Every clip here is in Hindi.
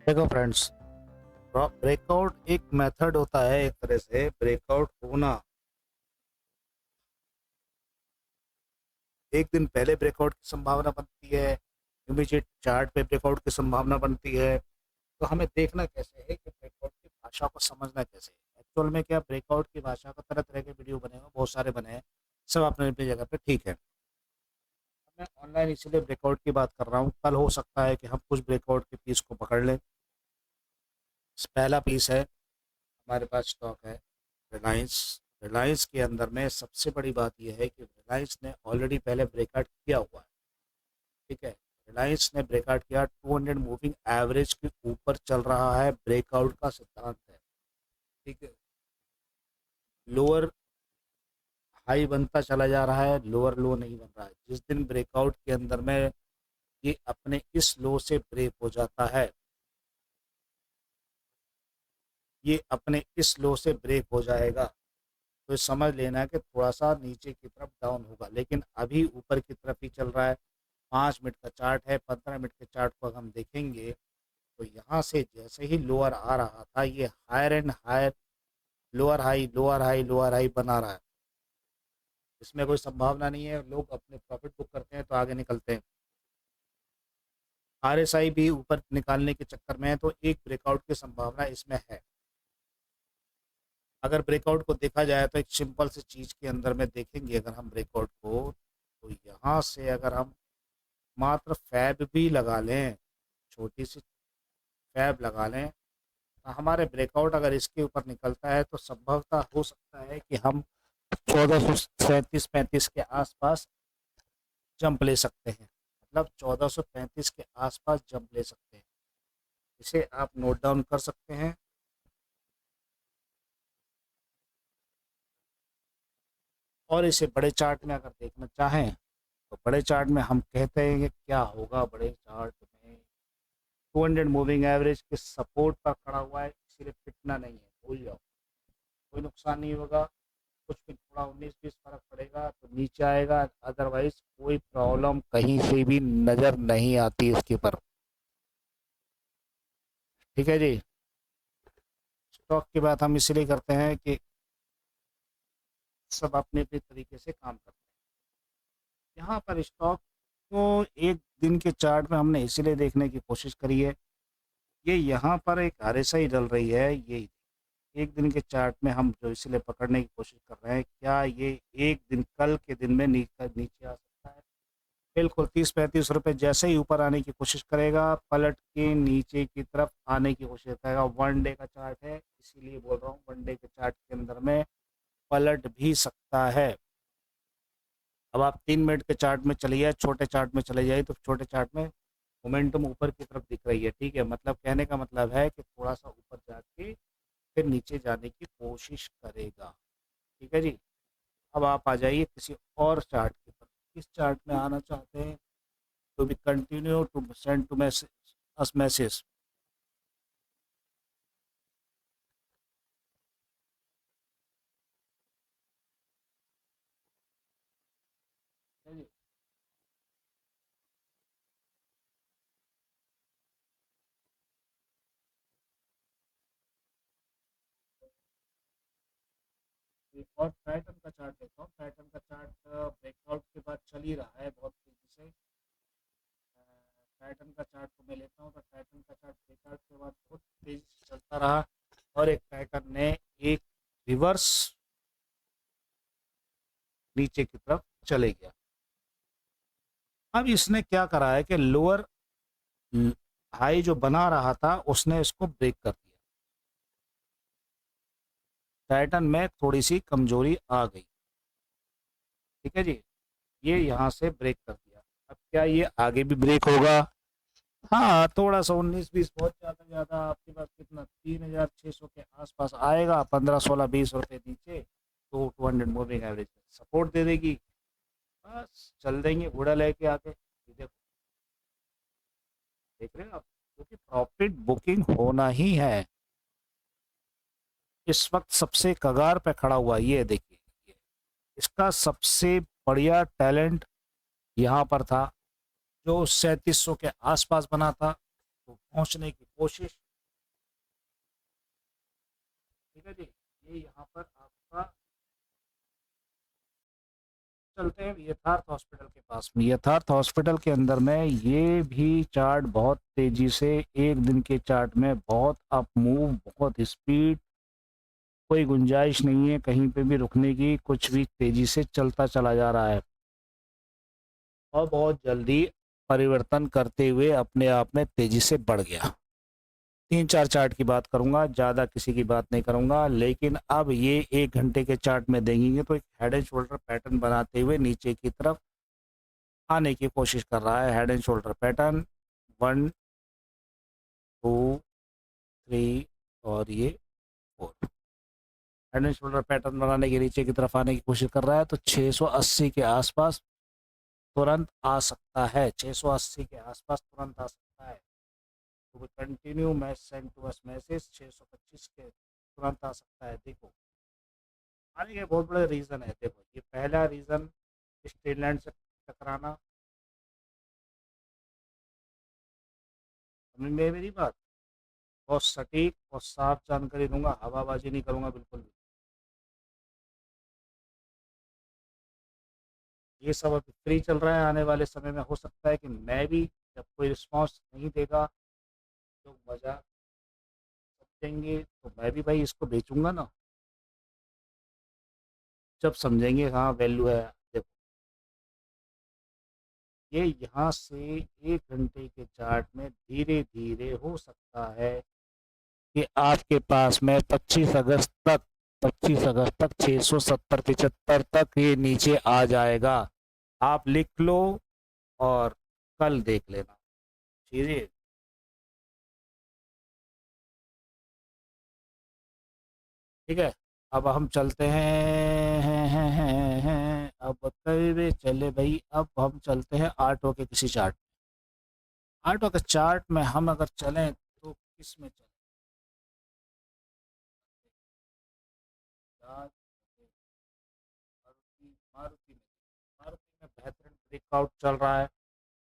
देखो फ्रेंड्स, ब्रेकआउट एक मेथड होता है। एक तरह से ब्रेकआउट होना एक दिन पहले ब्रेकआउट की संभावना बनती है, इमीडिएट चार्ट पे ब्रेकआउट की संभावना बनती है। तो हमें देखना कैसे है कि ब्रेकआउट की भाषा को समझना कैसे है। एक्चुअल में क्या ब्रेकआउट की भाषा का तरह तरह के वीडियो बने हुए, बहुत सारे बने हैं, सब अपने अपनी जगह पे ठीक है। मैं ऑनलाइन इसीलिए ब्रेकआउट की बात कर रहा हूँ। कल हो सकता है कि हम कुछ ब्रेकआउट के पीस को पकड़ लें। पहला पीस है, हमारे पास स्टॉक है रिलायंस। रिलायंस के अंदर में सबसे बड़ी बात यह है कि रिलायंस ने ऑलरेडी पहले ब्रेकआउट किया हुआ है। ठीक है, रिलायंस ने ब्रेकआउट किया, 200 मूविंग एवरेज के ऊपर चल रहा है, ब्रेकआउट का सिद्धांत है। ठीक है, लोअर हाई बनता चला जा रहा है, लोअर लो नहीं बन रहा है। जिस दिन ब्रेकआउट के अंदर में ये अपने इस लो से ब्रेक हो जाता है, ये अपने इस लो से ब्रेक हो जाएगा, तो समझ लेना है कि थोड़ा सा नीचे की तरफ डाउन होगा, लेकिन अभी ऊपर की तरफ ही चल रहा है। 5 मिनट का चार्ट है, 15 मिनट के चार्ट को अगर हम देखेंगे तो यहाँ से जैसे ही लोअर आ रहा था, ये higher and higher, lower high lower high lower high बना रहा है। इसमें कोई संभावना नहीं है, लोग अपने प्रॉफिट बुक करते हैं तो आगे निकलते हैं। आरएसआई भी ऊपर निकालने के चक्कर में है, तो एक ब्रेकआउट की संभावना इसमें है। अगर ब्रेकआउट को देखा जाए तो एक सिंपल सी चीज़ के अंदर में देखेंगे अगर हम ब्रेकआउट को, तो यहाँ से अगर हम मात्र फैब भी लगा लें, छोटी सी फैब लगा लें, तो हमारे ब्रेकआउट अगर इसके ऊपर निकलता है तो संभवतः हो सकता है कि हम 1437-35 के आसपास जंप ले सकते हैं। मतलब 1435 के आसपास जंप ले सकते हैं। इसे आप नोट डाउन कर सकते हैं। और इसे बड़े चार्ट में अगर देखना चाहें तो बड़े चार्ट में हम कहते हैं कि क्या होगा बड़े चार्ट में। 200 मूविंग एवरेज के सपोर्ट पर खड़ा हुआ है, इसीलिए पिटना नहीं है, भूल जाओ। कोई नुकसान नहीं होगा, कुछ भी थोड़ा 19-20 फर्क पड़ेगा तो नीचे आएगा, अदरवाइज कोई प्रॉब्लम कहीं से भी नज़र नहीं आती इसके ऊपर। ठीक है जी। स्टॉक की बात हम इसलिए करते हैं कि सब अपने अपने तरीके से काम करते हैं। यहाँ पर स्टॉक को एक दिन के चार्ट में हमने इसीलिए देखने की कोशिश करी है, ये यहाँ पर एक आरएसआई डल रही है, ये एक दिन के चार्ट में हम जो इसलिए पकड़ने की कोशिश कर रहे हैं, क्या ये एक दिन कल के दिन में नीचे आ सकता है। बिल्कुल 30-35 रुपए जैसे ही ऊपर आने की कोशिश करेगा, पलट के नीचे की तरफ आने की कोशिश करेगा। 1 डे का चार्ट है, इसीलिए बोल रहा हूँ 1 डे के चार्ट के अंदर में पलट भी सकता है। अब आप 3 मिनट के चार्ट में चले जाए, छोटे चार्ट में चले जाए, तो छोटे चार्ट में मोमेंटम ऊपर की तरफ दिख रही है। ठीक है, मतलब कहने का मतलब है कि थोड़ा सा ऊपर जाके फिर नीचे जाने की कोशिश करेगा। ठीक है जी। अब आप आ जाइए किसी और चार्ट के ऊपर। किस चार्ट में आना चाहते हैं? To be continue to send to us message. एक और पैटर्न का चार्ट देखता हूँ। पैटर्न का चार्ट ब्रेकआउट के बाद चल ही रहा है बहुत तेजी से। पैटर्न का चार्ट को मैं लेता हूँ तो पैटर्न का चार्ट ब्रेकआउट के बाद बहुत तेजी से चलता रहा, और एक पैटर्न ने एक रिवर्स नीचे की तरफ चले गया। अब इसने क्या करा है कि लोअर हाई जो बना रहा था उसने इसको ब्रेक कर दिया। पैटर्न में थोड़ी सी कमजोरी आ गई। ठीक है जी, ये यहाँ से ब्रेक कर दिया। अब क्या ये आगे भी ब्रेक होगा? हाँ, थोड़ा सा 19-20, बहुत ज़्यादा ज़्यादा आपके पास कितना 3600 के आसपास आएगा, 15-16-20 रुपए नीचे, तो 200 मूविंग एवरेज सपोर्ट दे देगी। बस चल देंगे उड़ा लेके आके। ये देखो, देख रहे हैं आप, क्योंकि प्रॉफिट बुकिंग होना ही है। इस वक्त सबसे कगार पे खड़ा हुआ ये देखिए, इसका सबसे बढ़िया टैलेंट यहाँ पर था, जो 3700 के आसपास बना था। को पहुंचने की कोशिश। ठीक है जी, ये यहाँ पर आपका चलते हैं यथार्थ हॉस्पिटल के पास में। यथार्थ हॉस्पिटल के अंदर में ये भी चार्ट बहुत तेजी से, एक दिन के चार्ट में बहुत अप मूव, बहुत स्पीड, कोई गुंजाइश नहीं है कहीं पे भी रुकने की, कुछ भी तेजी से चलता चला जा रहा है और बहुत जल्दी परिवर्तन करते हुए अपने आप में तेजी से बढ़ गया। 3-4 चार्ट की बात करूंगा, ज़्यादा किसी की बात नहीं करूंगा। लेकिन अब ये 1 घंटे के चार्ट में देखेंगे तो एक हेड एंड शोल्डर पैटर्न बनाते हुए नीचे की तरफ आने की कोशिश कर रहा है। हेड एंड शोल्डर पैटर्न 1, 2, 3 और ये 4। हेड एंड शोल्डर पैटर्न बनाने के नीचे की तरफ आने की कोशिश कर रहा है तो 680 के आसपास तुरंत आ सकता है। 680 के आसपास तुरंत आ सकता है। तो continue match send to us message 625 के तुरंत आ सकता है। देखो आने के बहुत बड़े रीज़न है। देखो ये पहला रीज़न स्ट्रेट लाइन से टकराना, समझ में मेरी बात। बहुत सटीक और साफ जानकारी दूंगा, हवाबाजी नहीं करूंगा बिल्कुल भी। ये सब अभी फ्री चल रहा है, आने वाले समय में हो सकता है कि मैं भी, जब कोई रिस्पांस नहीं देगा, लोग मजा समझेंगे तो मैं भी भाई इसको बेचूंगा ना, जब समझेंगे हाँ वैल्यू है। देखो ये यहाँ से 1 घंटे के चार्ट में धीरे धीरे हो सकता है कि आपके पास में 25 अगस्त तक 670-75 तक ये नीचे आ जाएगा। आप लिख लो और कल देख लेना। ठीक है, ठीक है। अब हम चलते हैं, अब करीबे चले भाई, अब हम चलते हैं आटो के किसी चार्ट। आटो के चार्ट में हम अगर चलें तो किस में चलें? बजाज, मारुति, मारुति में बेहतरीन ब्रेकआउट चल रहा है।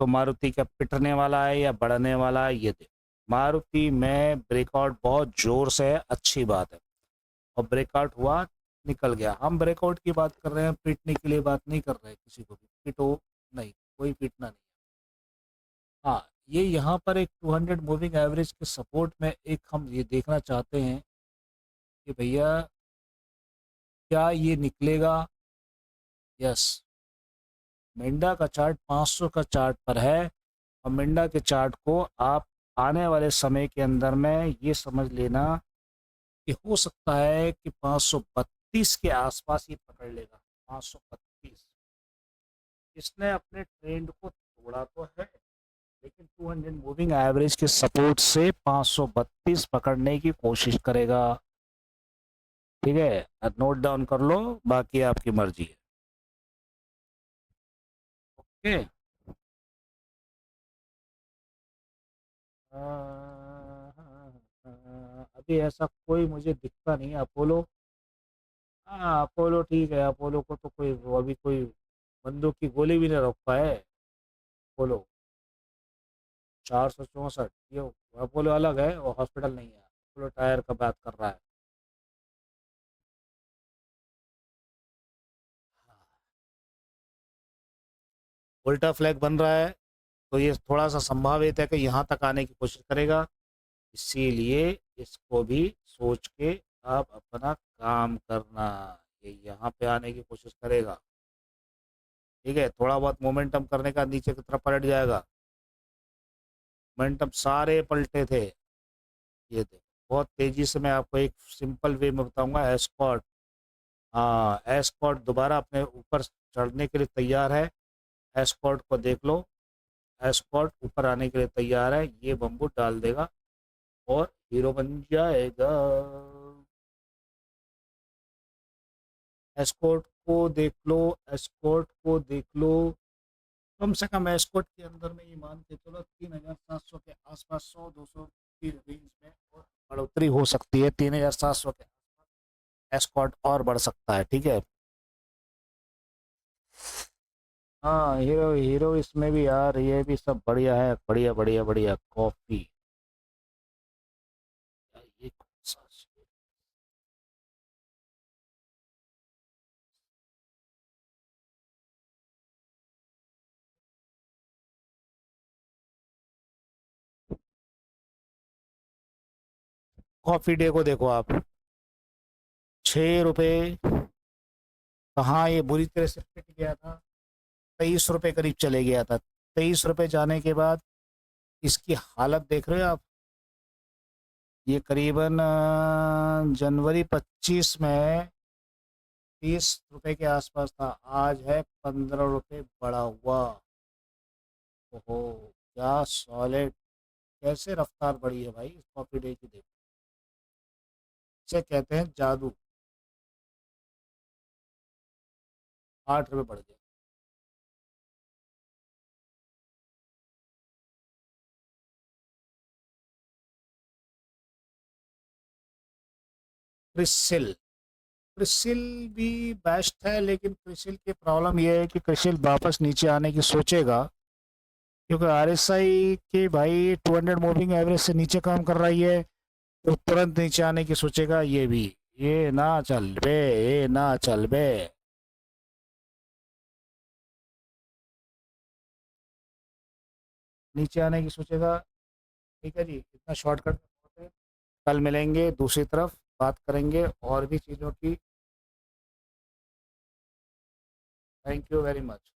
तो मारुति क्या पिटने वाला है या बढ़ने वाला है, ये देखो। मारुति में ब्रेकआउट बहुत जोर से है, अच्छी बात है। और ब्रेकआउट हुआ, निकल गया। हम ब्रेकआउट की बात कर रहे हैं, पीटने के लिए बात नहीं कर रहे हैं। किसी को भी पीटो नहीं, कोई पीटना नहीं। हाँ, ये यहाँ पर एक 200 मूविंग एवरेज के सपोर्ट में एक हम ये देखना चाहते हैं कि भैया क्या ये निकलेगा। यस, मिंडा का चार्ट 500 का चार्ट पर है और मिंडा के चार्ट को आप आने वाले समय के अंदर में ये समझ लेना कि हो सकता है कि 532 के आसपास ये पकड़ लेगा। 532, इसने अपने ट्रेंड को तोड़ा तो है, लेकिन 200 मूविंग एवरेज के सपोर्ट से 532 पकड़ने की कोशिश करेगा। ठीक है, नोट डाउन कर लो, बाकी आपकी मर्जी है। ओके। अभी ऐसा कोई मुझे दिखता नहीं है। अपोलो, हाँ अपोलो ठीक है। अपोलो को तो कोई, वो अभी कोई बंदूक की गोली भी नहीं रोक पाए। अपोलो 464, ये अपोलो अलग है, वो हॉस्पिटल नहीं है। अपोलो टायर का बात कर रहा है। उल्टा फ्लैग बन रहा है तो ये थोड़ा सा संभावित है कि यहाँ तक आने की कोशिश करेगा। इसीलिए इसको भी सोच के आप अपना काम करना। ये यहाँ पे आने की कोशिश करेगा। ठीक है, थोड़ा बहुत मोमेंटम करने का, नीचे की तरफ पलट जाएगा। मोमेंटम सारे पलटे थे। ये देखो बहुत तेजी से, मैं आपको एक सिंपल वे में बताऊंगा। एस्कॉर्ट, हाँ एस्कॉर्ट दोबारा अपने ऊपर चढ़ने के लिए तैयार है। एस्कॉर्ट को देख लो, एस्कॉर्ट ऊपर आने के लिए तैयार है। ये बम्बू डाल देगा और हीरो बन जाएगा। एस्कॉर्ट को देख लो, एस्कॉर्ट को देख लो। कम से कम एस्कॉर्ट के अंदर में ये मान के चलो 3700 के आसपास, 100-200 की रेंज में और बढ़ोतरी हो सकती है। 3700 के एस्कॉर्ट और बढ़ सकता है। ठीक है, हाँ हीरो हीरो इसमें भी यार, ये भी सब बढ़िया है। बढ़िया बढ़िया बढ़िया। कॉफ़ी, कॉफ़ी डे को देखो आप, 6 रुपये, कहाँ ये बुरी तरह से पिट गया था, 23 रुपये करीब चले गया था। 23 रुपये जाने के बाद इसकी हालत देख रहे हो आप। ये करीबन जनवरी 25 में 30 रुपये के आसपास था, आज है 15 रुपये बढ़ा हुआ। ओहो, क्या सॉलिड, कैसे रफ्तार बढ़ी है भाई इस कॉफी डे की, देखो। इसे कहते हैं जादू। 8 रुपये बढ़ गया। क्रिसिल, क्रिसिल भी बेस्ट है, लेकिन क्रिसिल की प्रॉब्लम यह है कि क्रिसिल वापस नीचे आने की सोचेगा, क्योंकि आरएसआई के भाई 200 मूविंग एवरेज से नीचे काम कर रही है, तो तुरंत नीचे आने की सोचेगा ये भी। ये ना चल बे, ये ना चल बे। नीचे आने की सोचेगा। ठीक है जी, इतना शॉर्टकट में कल मिलेंगे, दूसरी तरफ बात करेंगे और भी चीज़ों की। Thank you very much.